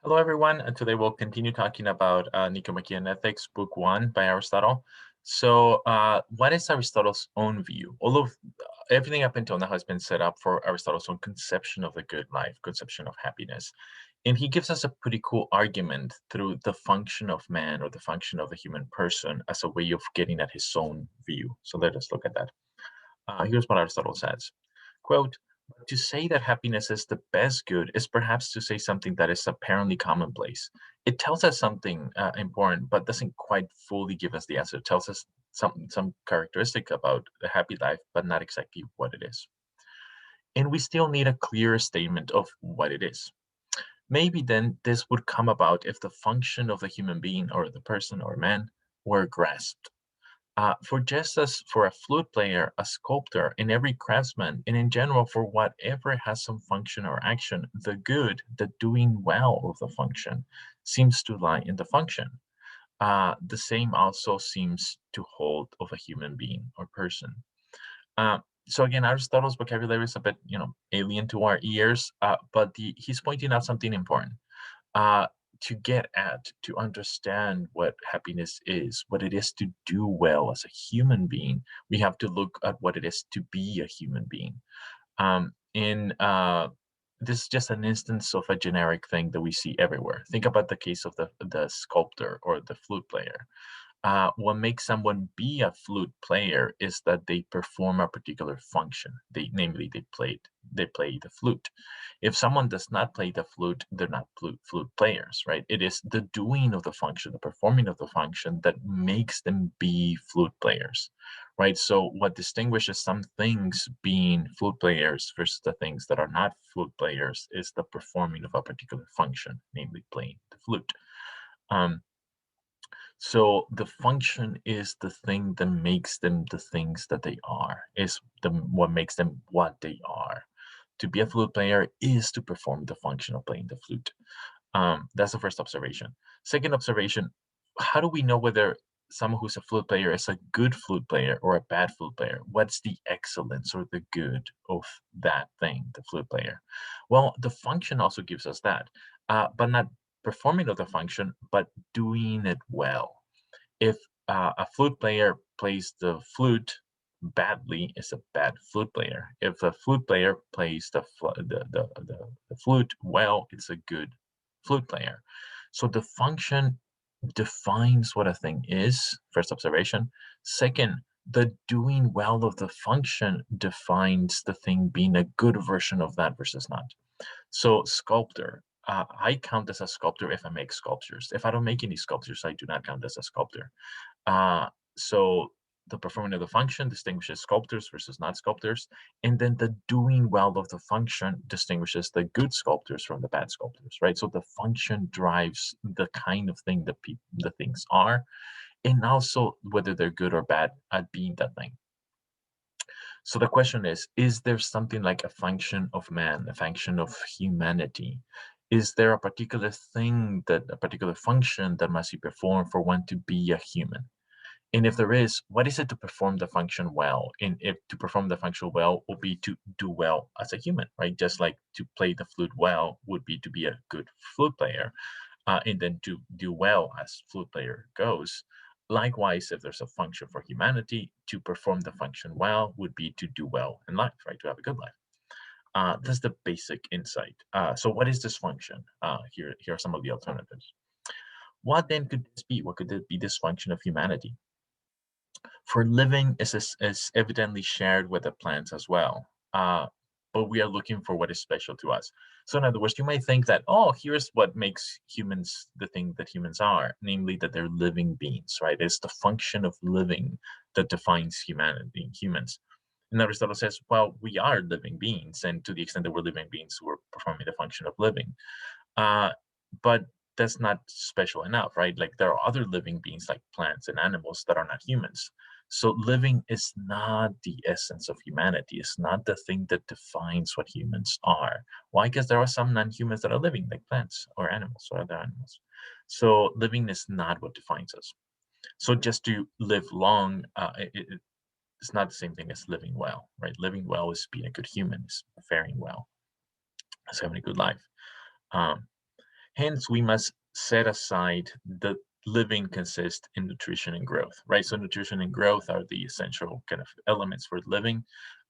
Hello, everyone. Today we'll continue talking about Nicomachean Ethics, Book 1 by Aristotle. What is Aristotle's own view? All of everything up until now has been set up for Aristotle's own conception of the good life, conception of happiness. And he gives us a pretty cool argument through the function of man or the function of the human person as a way of getting at his own view. So let us look at that. Here's what Aristotle says. Quote, to say that happiness is the best good is perhaps to say something that is apparently commonplace. It tells us something important, but doesn't quite fully give us the answer. It tells us some characteristic about the happy life, but not exactly what it is. And we still need a clearer statement of what it is. Maybe then this would come about if the function of the human being or the person or man were grasped. For just as for a flute player, a sculptor, and every craftsman, and in general for whatever has some function or action, the good, the doing well of the function, seems to lie in the function. The same also seems to hold of a human being or person. Uh, so again, Aristotle's vocabulary is a bit, alien to our ears, but he's pointing out something important. Uh, to get at, to understand what happiness is, what it is to do well as a human being, we have to look at what it is to be a human being. In This is just an instance of a generic thing that we see everywhere. Think about the case of the sculptor or the flute player. What makes someone be a flute player is that they perform a particular function. Namely, they play the flute. If someone does not play the flute, they're not flute players, right? It is the doing of the function, the performing of the function that makes them be flute players, right? So what distinguishes some things being flute players versus the things that are not flute players is the performing of a particular function, namely playing the flute. Um, so the function is the thing that makes them the things that they are, is what makes them what they are. To be a flute player is to perform the function of playing the flute. That's the first observation. Second observation, how do we know whether someone who's a flute player is a good flute player or a bad flute player? What's the excellence or the good of that thing, the flute player? Well, the function also gives us that, but not performing of the function, but doing it well. If a flute player plays the flute badly, is a bad flute player. If a flute player plays the flute well, it's a good flute player. So the function defines what a thing is, first observation. Second, the doing well of the function defines the thing being a good version of that versus not. So sculptor, I count as a sculptor if I make sculptures. If I don't make any sculptures, I do not count as a sculptor. So the performing of the function distinguishes sculptors versus not sculptors, and then the doing well of the function distinguishes the good sculptors from the bad sculptors, right? So the function drives the kind of thing that the things are, and also whether they're good or bad at being that thing. So the question is there something like a function of man, a function of humanity? Is there a particular thing, that a particular function that must be performed for one to be a human? And if there is, what is it to perform the function well? And if to perform the function well will be to do well as a human, right? Just like to play the flute well would be to be a good flute player, and then to do well as flute player goes. Likewise, if there's a function for humanity, to perform the function well would be to do well in life, right? To have a good life. That's the basic insight. So what is this function? Here are some of the alternatives. What then could this be? What could it be this function of humanity? For living is evidently shared with the plants as well. But we are looking for what is special to us. So in other words, you might think that, oh, here's what makes humans the thing that humans are, namely that they're living beings, right? It's the function of living that defines humanity, humans. And Aristotle says, well, we are living beings, and to the extent that we're living beings, we're performing the function of living. Uh, but that's not special enough, right? Like there are other living beings like plants and animals that are not humans. So living is not the essence of humanity. It's not the thing that defines what humans are. Why? Because there are some non-humans that are living, like plants or animals or other animals. So living is not what defines us. So just to live long, it's not the same thing as living well, right? Living well is being a good human, is faring well, is having a good life. Um, Hence, we must set aside the living consists in nutrition and growth, right? So nutrition and growth are the essential kind of elements for living.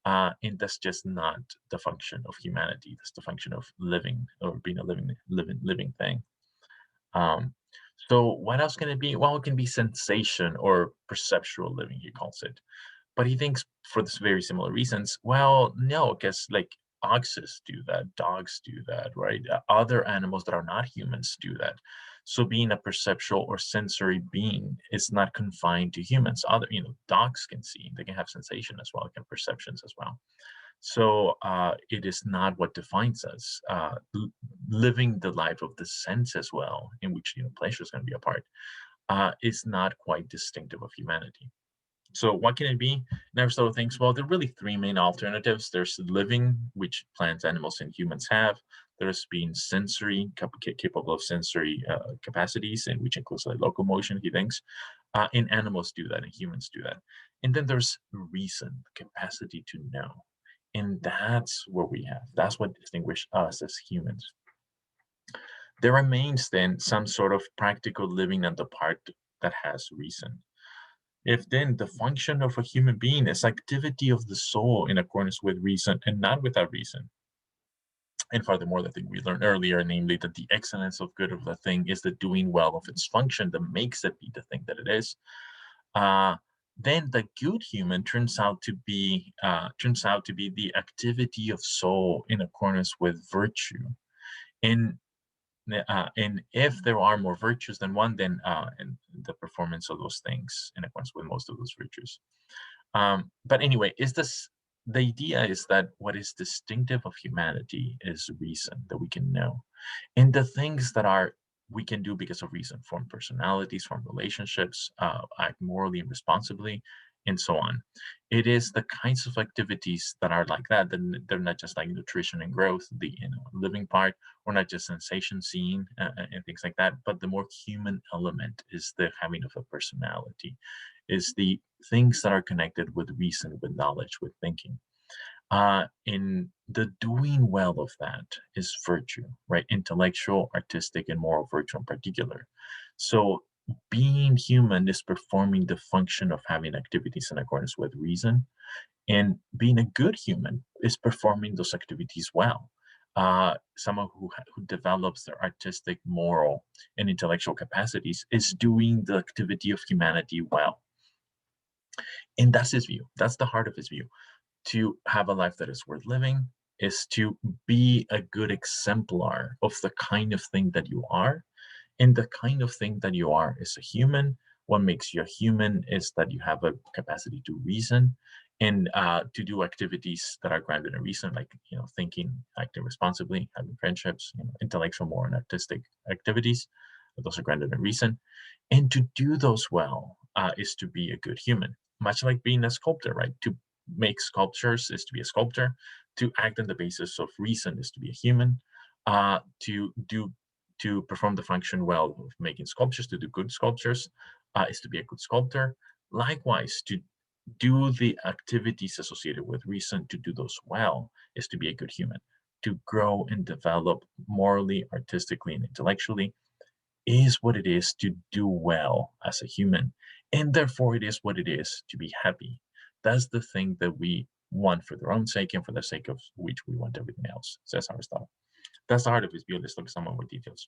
And that's just not the function of humanity. That's the function of living or being a living thing. Um, so what else can it be? Well, it can be sensation or perceptual living, he calls it. But he thinks for this very similar reasons, well, no, because like oxes do that, dogs do that, right? Other animals that are not humans do that. So being a perceptual or sensory being is not confined to humans. Other, dogs can see, they can have sensation as well, can perceptions as well. So it is not what defines us. Living the life of the sense as well, in which pleasure is going to be a part, is not quite distinctive of humanity. So what can it be? And Aristotle thinks, well, there are really three main alternatives. There's living, which plants, animals, and humans have. There's being sensory, capable of sensory capacities, and which includes like locomotion, he thinks. And animals do that, and humans do that. And then there's reason, capacity to know. And that's what we have. That's what distinguishes us as humans. There remains then some sort of practical living on the part that has reason. If then the function of a human being is activity of the soul in accordance with reason and not without reason. And furthermore, the thing we learned earlier, namely that the excellence of good of the thing is the doing well of its function that makes it be the thing that it is. Uh, then the good human turns out to be the activity of soul in accordance with virtue. And and if there are more virtues than one, then and the performance of those things in accordance with most of those virtues. But anyway, is this the idea is that what is distinctive of humanity is reason that we can know, and the things that are we can do because of reason, form personalities, form relationships, act morally and responsibly, and so on. It is the kinds of activities that are like that. Then they're not just like nutrition and growth, the living part, or not just sensation seeing and things like that. But the more human element is the having of a personality, is the things that are connected with reason, with knowledge, with thinking. In the doing well of that is virtue, right? Intellectual, artistic, and moral virtue in particular. So being human is performing the function of having activities in accordance with reason, and being a good human is performing those activities well. Someone who develops their artistic, moral, and intellectual capacities is doing the activity of humanity well. And that's his view. That's the heart of his view. To have a life that is worth living is to be a good exemplar of the kind of thing that you are. And the kind of thing that you are is a human. What makes you a human is that you have a capacity to reason and to do activities that are grounded in reason, like thinking, acting responsibly, having friendships, intellectual, moral, and artistic activities. Those are grounded in reason. And to do those well is to be a good human, much like being a sculptor, right? To make sculptures is to be a sculptor. To act on the basis of reason is to be a human. To perform the function well of making sculptures, to do good sculptures, is to be a good sculptor. Likewise, to do the activities associated with reason, to do those well, is to be a good human. To grow and develop morally, artistically, and intellectually is what it is to do well as a human. And therefore, it is what it is to be happy. That's the thing that we want for their own sake and for the sake of which we want everything else, says Aristotle. That's the heart of his view. Let's look at some more details.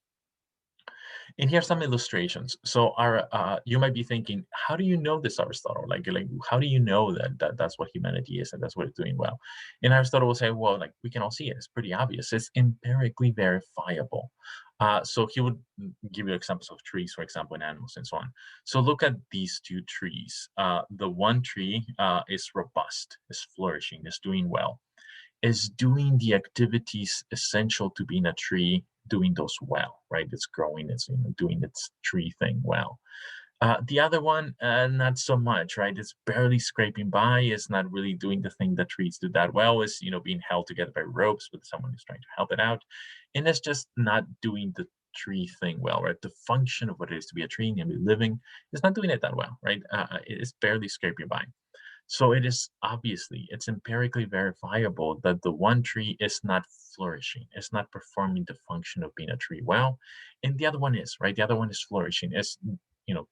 And here's some illustrations. So, you might be thinking, how do you know this, Aristotle? Like, how do you know that that's what humanity is and that's what it's doing well? And Aristotle will say, well, like we can all see it. It's pretty obvious. It's empirically verifiable. So he would give you examples of trees, for example, and animals and so on. So look at these two trees. The one tree is robust, is flourishing, is doing well, is doing the activities essential to being a tree, doing those well, right? It's growing, it's doing its tree thing well. The other one, not so much, right? It's barely scraping by. It's not really doing the thing that trees do that well. Is being held together by ropes with someone who's trying to help it out, and it's just not doing the tree thing well, right? The function of what it is to be a tree, namely living, is not doing it that well, right? It's barely scraping by. So it is obviously, it's empirically verifiable that the one tree is not flourishing, it's not performing the function of being a tree well, and the other one is, right? The other one is flourishing, is,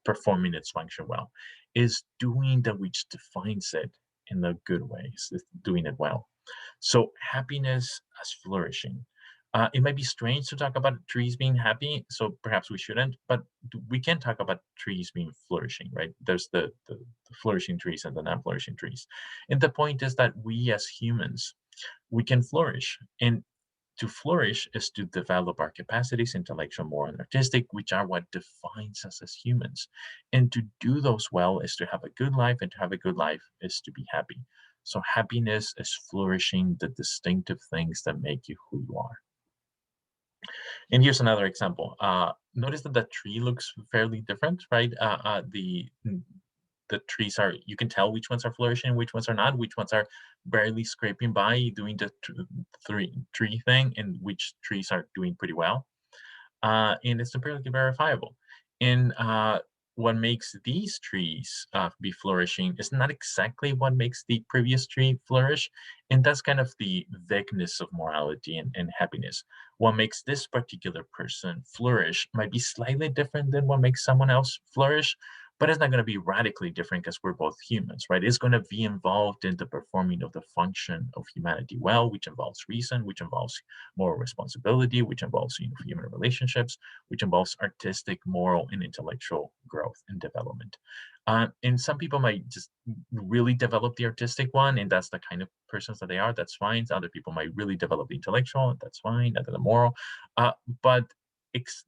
performing its function well, is doing that which defines it in a good way, is doing it well. So happiness as flourishing. It might be strange to talk about trees being happy, so perhaps we shouldn't, but we can talk about trees being flourishing, right? There's the flourishing trees and the non-flourishing trees. And the point is that we as humans, we can flourish. And to flourish is to develop our capacities, intellectual, moral, and artistic, which are what defines us as humans. And to do those well is to have a good life, and to have a good life is to be happy. So happiness is flourishing the distinctive things that make you who you are. And here's another example. Notice that the tree looks fairly different, right? The trees are, you can tell which ones are flourishing, which ones are not, which ones are barely scraping by doing the tree thing, and which trees are doing pretty well. And it's empirically verifiable. And what makes these trees be flourishing is not exactly what makes the previous tree flourish. And that's kind of the vagueness of morality and happiness. What makes this particular person flourish might be slightly different than what makes someone else flourish, but it's not going to be radically different because we're both humans, right? It's going to be involved in the performing of the function of humanity well, which involves reason, which involves moral responsibility, which involves human relationships, which involves artistic, moral, and intellectual growth and development. And some people might just really develop the artistic one, and that's the kind of persons that they are. That's fine. Other people might really develop the intellectual. That's fine. That's the moral. But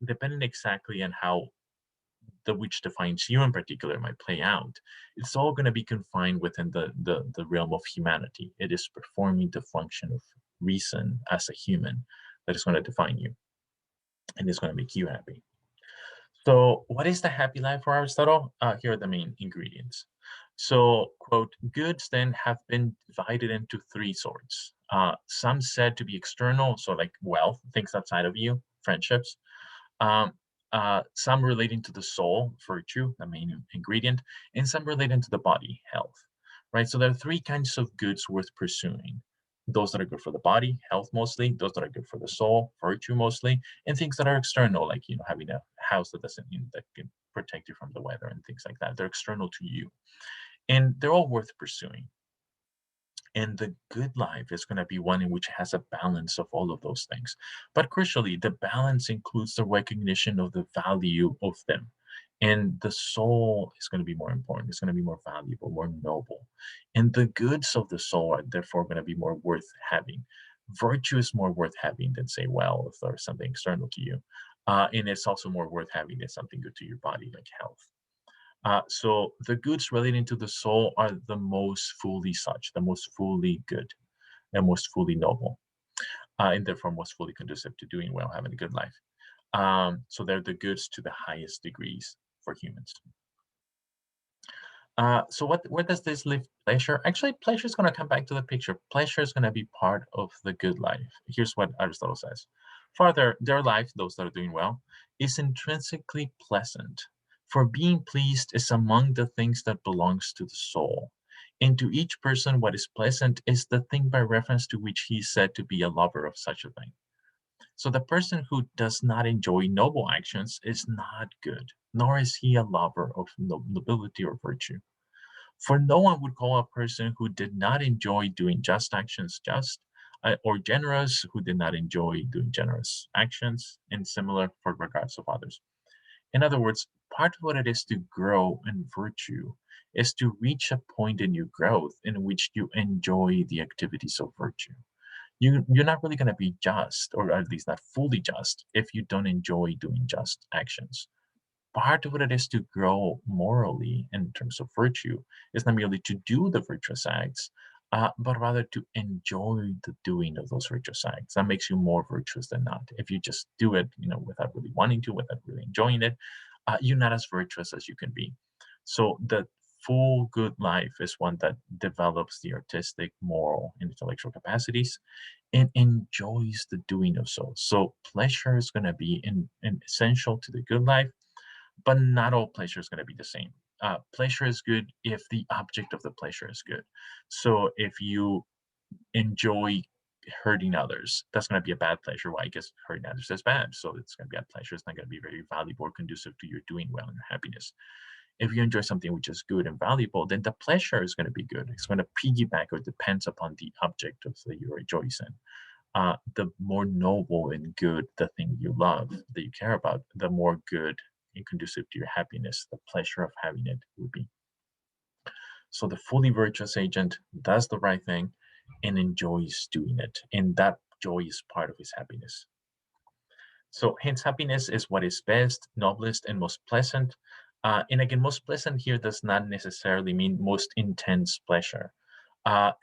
depending exactly on how the which defines you in particular might play out, it's all going to be confined within the realm of humanity. It is performing the function of reason as a human that is going to define you and is going to make you happy. So, what is the happy life for Aristotle? Here are the main ingredients. So, quote, goods then have been divided into three sorts. Some said to be external, so like wealth, things outside of you, friendships. Um, some relating to the soul, virtue, the main ingredient, and some relating to the body, health, right? So there are three kinds of goods worth pursuing. Those that are good for the body, health mostly, those that are good for the soul, virtue mostly, and things that are external, like, having a house that doesn't, that can protect you from the weather and things like that. They're external to you. And they're all worth pursuing. And the good life is going to be one in which has a balance of all of those things. But crucially, the balance includes the recognition of the value of them. And the soul is going to be more important. It's going to be more valuable, more noble. And the goods of the soul are therefore going to be more worth having. Virtue is more worth having than, say, wealth or something external to you. And it's also more worth having than something good to your body, like health. So the goods relating to the soul are the most fully such, the most fully good, the most fully noble, and therefore most fully conducive to doing well, having a good life. So they're the goods to the highest degrees for humans. So where does this leave pleasure? Actually, pleasure is going to come back to the picture. Pleasure is going to be part of the good life. Here's what Aristotle says. Further, their life, those that are doing well, is intrinsically pleasant. For being pleased is among the things that belongs to the soul. And to each person, what is pleasant is the thing by reference to which he is said to be a lover of such a thing. So the person who does not enjoy noble actions is not good, nor is he a lover of nobility or virtue. For no one would call a person who did not enjoy doing just actions just, or generous who did not enjoy doing generous actions, and similar for regards of others. In other words, part of what it is to grow in virtue is to reach a point in your growth in which you enjoy the activities of virtue. You're not really going to be just, or at least not fully just, if you don't enjoy doing just actions. Part of what it is to grow morally in terms of virtue is not merely to do the virtuous acts, but rather to enjoy the doing of those virtuous acts. That makes you more virtuous than not. If you just do it, without really wanting to, without really enjoying it, you're not as virtuous as you can be. So the full good life is one that develops the artistic, moral, and intellectual capacities and enjoys the doing of so. So pleasure is going to be essential to the good life, but not all pleasure is going to be the same. Pleasure is good if the object of the pleasure is good. So if you enjoy hurting others, that's going to be a bad pleasure. Why? Because hurting others is bad. So it's going to be a pleasure. It's not going to be very valuable or conducive to your doing well and your happiness. If you enjoy something which is good and valuable, then the pleasure is going to be good. It's going to piggyback or depends upon the object of that you're rejoicing. The more noble and good the thing you love, that you care about, the more good and conducive to your happiness, the pleasure of having it will be. So the fully virtuous agent does the right thing and enjoys doing it. And that joy is part of his happiness. So hence happiness is what is best, noblest, and most pleasant. And again, most pleasant here does not necessarily mean most intense pleasure.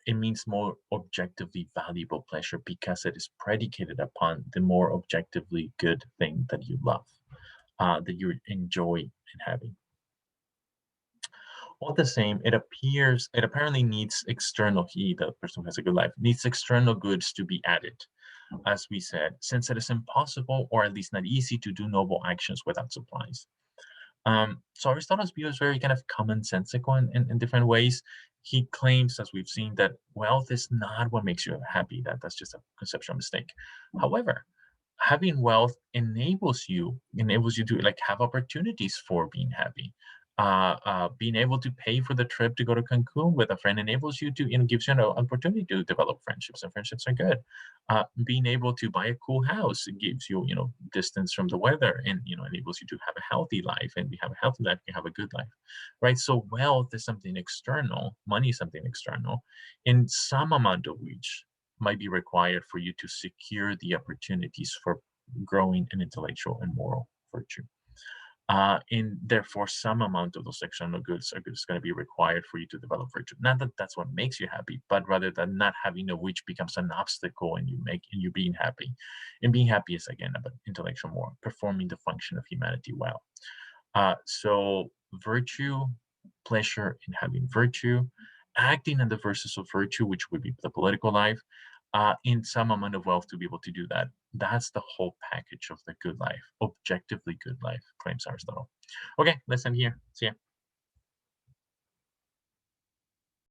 It means more objectively valuable pleasure because it is predicated upon the more objectively good thing that you love, that you enjoy in having. All the same, it apparently needs external, the person who has a good life, needs external goods to be added, as we said, since it is impossible or at least not easy to do noble actions without supplies. So Aristotle's view is very kind of commonsensical in different ways. He claims, as we've seen, that wealth is not what makes you happy. That's just a conceptual mistake. However, having wealth enables you to like have opportunities for being happy. Being able to pay for the trip to go to Cancun with a friend enables you to, gives you an opportunity to develop friendships, and friendships are good. Being able to buy a cool house, it gives you, distance from the weather, and enables you to have a healthy life. And we have a healthy life, you have a good life, right? So wealth is something external, money is something external, in some amount of which might be required for you to secure the opportunities for growing in intellectual and moral virtue. And therefore, some amount of those external goods are just going to be required for you to develop virtue. Not that that's what makes you happy, but rather than not having of which becomes an obstacle in you being happy. And being happy is again about intellectual moral, performing the function of humanity well. So virtue, pleasure in having virtue, acting on the verses of virtue, which would be the political life, in some amount of wealth to be able to do that. That's the whole package of the good life, objectively good life, claims Aristotle. Okay, let's end here. See ya.